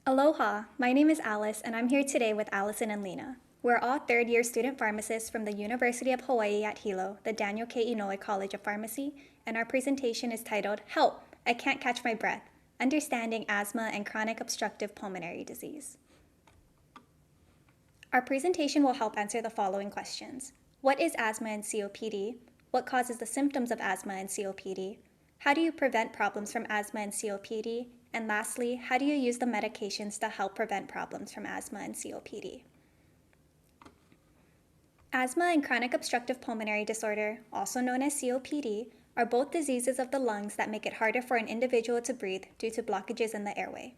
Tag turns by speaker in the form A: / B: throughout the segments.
A: Aloha, my name is Alice and I'm here today with Alyson and Lina. We're all third-year student pharmacists from the University of Hawaii at Hilo, the Daniel K. Inouye College of Pharmacy, and our presentation is titled, Help! I Can't Catch My Breath, Understanding Asthma and Chronic Obstructive Pulmonary Disease. Our presentation will help answer the following questions. What is asthma and COPD? What causes the symptoms of asthma and COPD? How do you prevent problems from asthma and COPD? And lastly, how do you use the medications to help prevent problems from asthma and COPD? Asthma and chronic obstructive pulmonary disorder, also known as COPD, are both diseases of the lungs that make it harder for an individual to breathe due to blockages in the airway.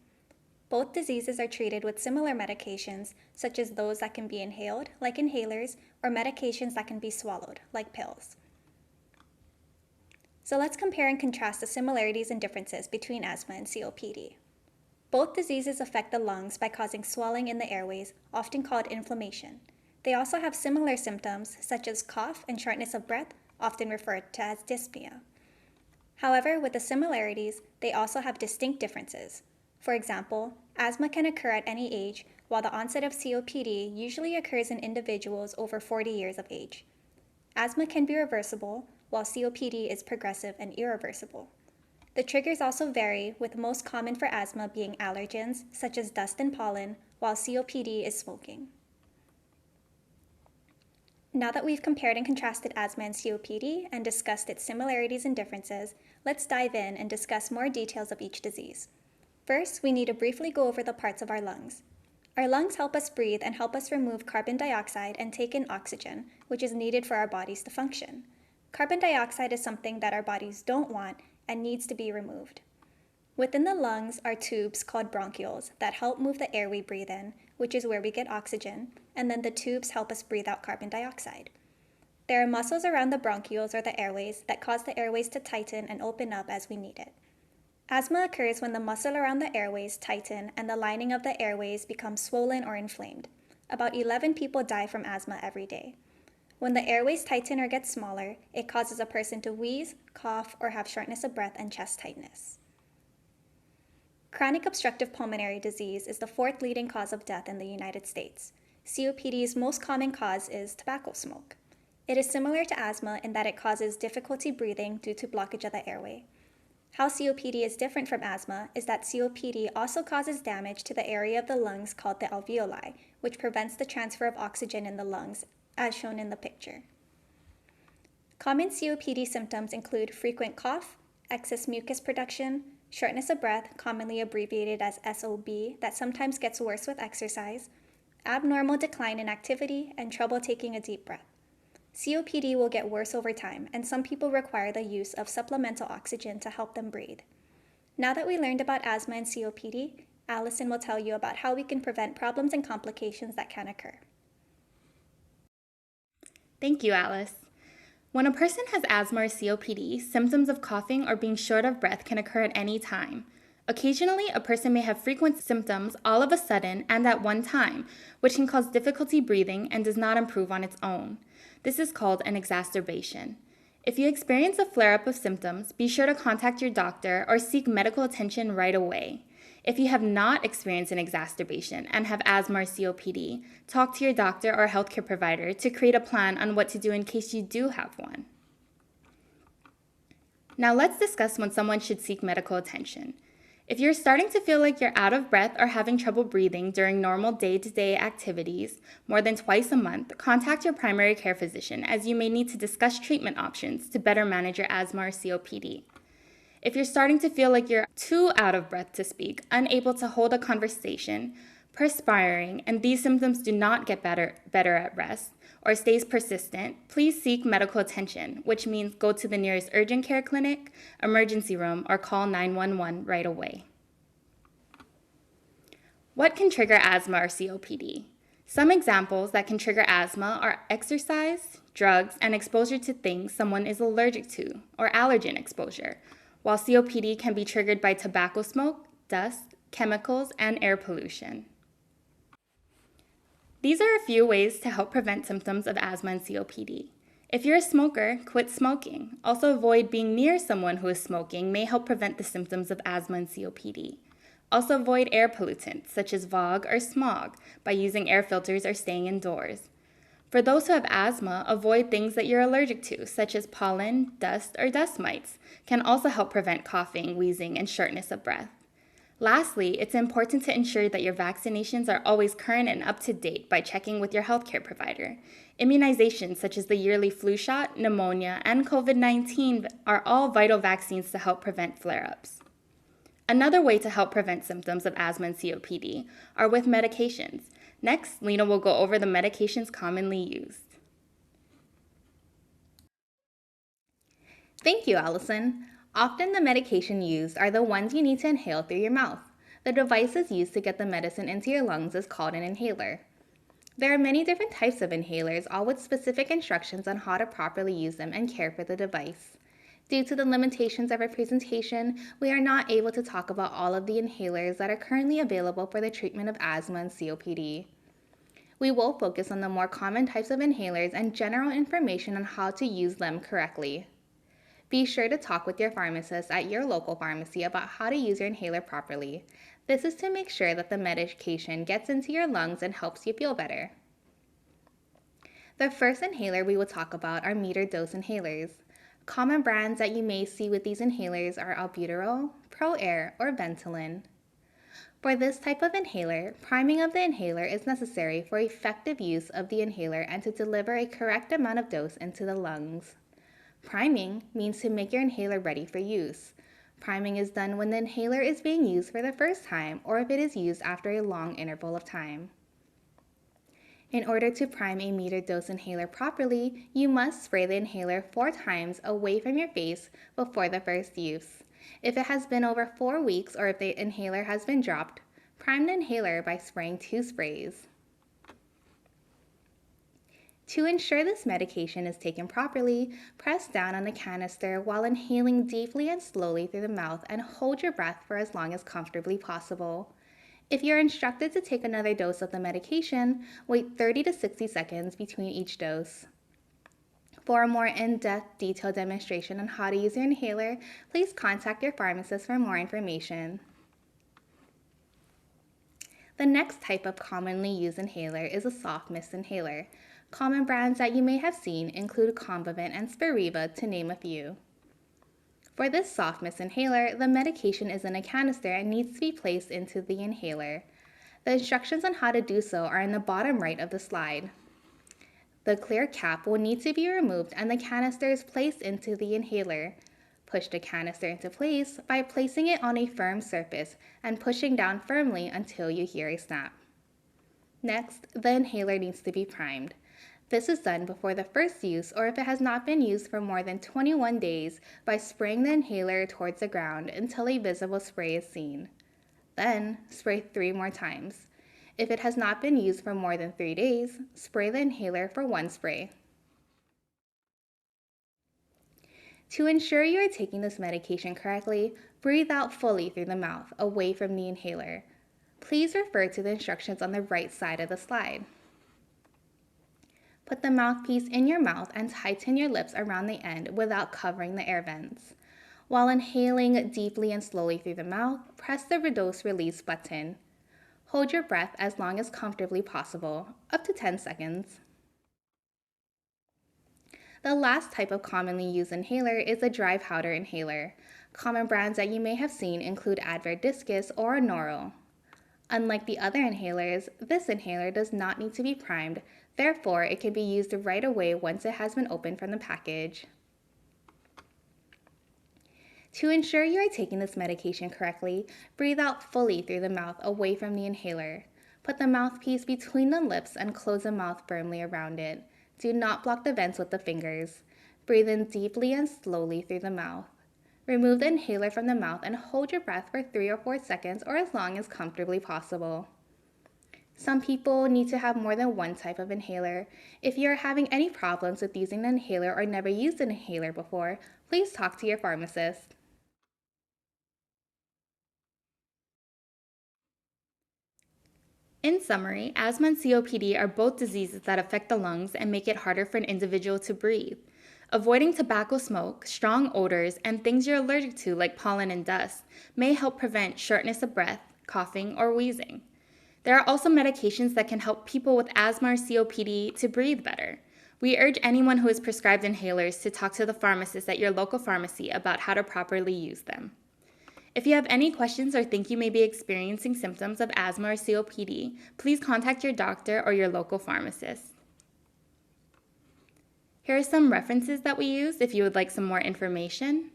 A: Both diseases are treated with similar medications, such as those that can be inhaled, like inhalers, or medications that can be swallowed, like pills. So let's compare and contrast the similarities and differences between asthma and COPD. Both diseases affect the lungs by causing swelling in the airways, often called inflammation. They also have similar symptoms, such as cough and shortness of breath, often referred to as dyspnea. However, with the similarities, they also have distinct differences. For example, asthma can occur at any age, while the onset of COPD usually occurs in individuals over 40 years of age. Asthma can be reversible, while COPD is progressive and irreversible. The triggers also vary, with most common for asthma being allergens, such as dust and pollen, while COPD is smoking. Now that we've compared and contrasted asthma and COPD and discussed its similarities and differences, let's dive in and discuss more details of each disease. First, we need to briefly go over the parts of our lungs. Our lungs help us breathe and help us remove carbon dioxide and take in oxygen, which is needed for our bodies to function. Carbon dioxide is something that our bodies don't want and needs to be removed. Within the lungs are tubes called bronchioles that help move the air we breathe in, which is where we get oxygen, and then the tubes help us breathe out carbon dioxide. There are muscles around the bronchioles or the airways that cause the airways to tighten and open up as we need it. Asthma occurs when the muscle around the airways tighten and the lining of the airways becomes swollen or inflamed. About 11 people die from asthma every day. When the airways tighten or get smaller, it causes a person to wheeze, cough, or have shortness of breath and chest tightness. Chronic obstructive pulmonary disease is the fourth leading cause of death in the United States. COPD's most common cause is tobacco smoke. It is similar to asthma in that it causes difficulty breathing due to blockage of the airway. How COPD is different from asthma is that COPD also causes damage to the area of the lungs called the alveoli, which prevents the transfer of oxygen in the lungs, as shown in the picture. Common COPD symptoms include frequent cough, excess mucus production, shortness of breath, commonly abbreviated as SOB, that sometimes gets worse with exercise, abnormal decline in activity, and trouble taking a deep breath. COPD will get worse over time, and some people require the use of supplemental oxygen to help them breathe. Now that we learned about asthma and COPD, Alyson will tell you about how we can prevent problems and complications that can occur.
B: Thank you, Alice. When a person has asthma or COPD, symptoms of coughing or being short of breath can occur at any time. Occasionally, a person may have frequent symptoms all of a sudden and at one time, which can cause difficulty breathing and does not improve on its own. This is called an exacerbation. If you experience a flare-up of symptoms, be sure to contact your doctor or seek medical attention right away. If you have not experienced an exacerbation and have asthma or COPD, talk to your doctor or healthcare provider to create a plan on what to do in case you do have one. Now let's discuss when someone should seek medical attention. If you're starting to feel like you're out of breath or having trouble breathing during normal day-to-day activities more than twice a month, contact your primary care physician as you may need to discuss treatment options to better manage your asthma or COPD. If you're starting to feel like you're too out of breath to speak, unable to hold a conversation, perspiring, and these symptoms do not get better at rest, or stays persistent, please seek medical attention, which means go to the nearest urgent care clinic, emergency room, or call 911 right away. What can trigger asthma or COPD? Some examples that can trigger asthma are exercise, drugs, and exposure to things someone is allergic to, or allergen exposure, while COPD can be triggered by tobacco smoke, dust, chemicals, and air pollution. These are a few ways to help prevent symptoms of asthma and COPD. If you're a smoker, quit smoking. Also avoid being near someone who is smoking may help prevent the symptoms of asthma and COPD. Also avoid air pollutants such as fog or smog by using air filters or staying indoors. For those who have asthma, avoid things that you're allergic to, such as pollen, dust, or dust mites, can also help prevent coughing, wheezing, and shortness of breath. Lastly, it's important to ensure that your vaccinations are always current and up to date by checking with your healthcare provider. Immunizations such as the yearly flu shot, pneumonia, and COVID-19 are all vital vaccines to help prevent flare-ups. Another way to help prevent symptoms of asthma and COPD are with medications. Next, Lina will go over the medications commonly used.
C: Thank you, Alyson. Often the medication used are the ones you need to inhale through your mouth. The device is used to get the medicine into your lungs is called an inhaler. There are many different types of inhalers, all with specific instructions on how to properly use them and care for the device. Due to the limitations of our presentation, we are not able to talk about all of the inhalers that are currently available for the treatment of asthma and COPD. We will focus on the more common types of inhalers and general information on how to use them correctly. Be sure to talk with your pharmacist at your local pharmacy about how to use your inhaler properly. This is to make sure that the medication gets into your lungs and helps you feel better. The first inhaler we will talk about are metered dose inhalers. Common brands that you may see with these inhalers are albuterol, ProAir, or Ventolin. For this type of inhaler, priming of the inhaler is necessary for effective use of the inhaler and to deliver a correct amount of dose into the lungs. Priming means to make your inhaler ready for use. Priming is done when the inhaler is being used for the first time or if it is used after a long interval of time. In order to prime a metered dose inhaler properly, you must spray the inhaler 4 times away from your face before the first use. If it has been over 4 weeks or if the inhaler has been dropped, prime the inhaler by spraying 2 sprays. To ensure this medication is taken properly, press down on the canister while inhaling deeply and slowly through the mouth and hold your breath for as long as comfortably possible. If you're instructed to take another dose of the medication, wait 30 to 60 seconds between each dose. For a more in-depth, detailed demonstration on how to use your inhaler, please contact your pharmacist for more information. The next type of commonly used inhaler is a soft mist inhaler. Common brands that you may have seen include Combivent and Spiriva, to name a few. For this soft mist inhaler, the medication is in a canister and needs to be placed into the inhaler. The instructions on how to do so are in the bottom right of the slide. The clear cap will need to be removed and the canister is placed into the inhaler. Push the canister into place by placing it on a firm surface and pushing down firmly until you hear a snap. Next, the inhaler needs to be primed. This is done before the first use or if it has not been used for more than 21 days by spraying the inhaler towards the ground until a visible spray is seen. Then, spray 3 more times. If it has not been used for more than 3 days, spray the inhaler for 1 spray. To ensure you are taking this medication correctly, breathe out fully through the mouth, away from the inhaler. Please refer to the instructions on the right side of the slide. Put the mouthpiece in your mouth and tighten your lips around the end without covering the air vents. While inhaling deeply and slowly through the mouth, press the dose release button. Hold your breath as long as comfortably possible, up to 10 seconds. The last type of commonly used inhaler is a dry powder inhaler. Common brands that you may have seen include Advair Discus or Noro. Unlike the other inhalers, this inhaler does not need to be primed, therefore it can be used right away once it has been opened from the package. To ensure you are taking this medication correctly, breathe out fully through the mouth away from the inhaler. Put the mouthpiece between the lips and close the mouth firmly around it. Do not block the vents with the fingers. Breathe in deeply and slowly through the mouth. Remove the inhaler from the mouth and hold your breath for 3 or 4 seconds or as long as comfortably possible. Some people need to have more than one type of inhaler. If you are having any problems with using an inhaler or never used an inhaler before, please talk to your pharmacist.
B: In summary, asthma and COPD are both diseases that affect the lungs and make it harder for an individual to breathe. Avoiding tobacco smoke, strong odors, and things you're allergic to like pollen and dust may help prevent shortness of breath, coughing, or wheezing. There are also medications that can help people with asthma or COPD to breathe better. We urge anyone who is prescribed inhalers to talk to the pharmacist at your local pharmacy about how to properly use them. If you have any questions or think you may be experiencing symptoms of asthma or COPD, please contact your doctor or your local pharmacist. Here are some references that we used if you would like some more information.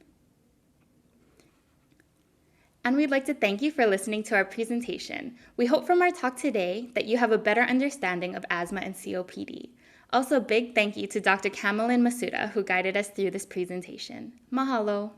B: And we'd like to thank you for listening to our presentation. We hope from our talk today that you have a better understanding of asthma and COPD. Also, big thank you to Dr. Kamalin Masuda, who guided us through this presentation. Mahalo.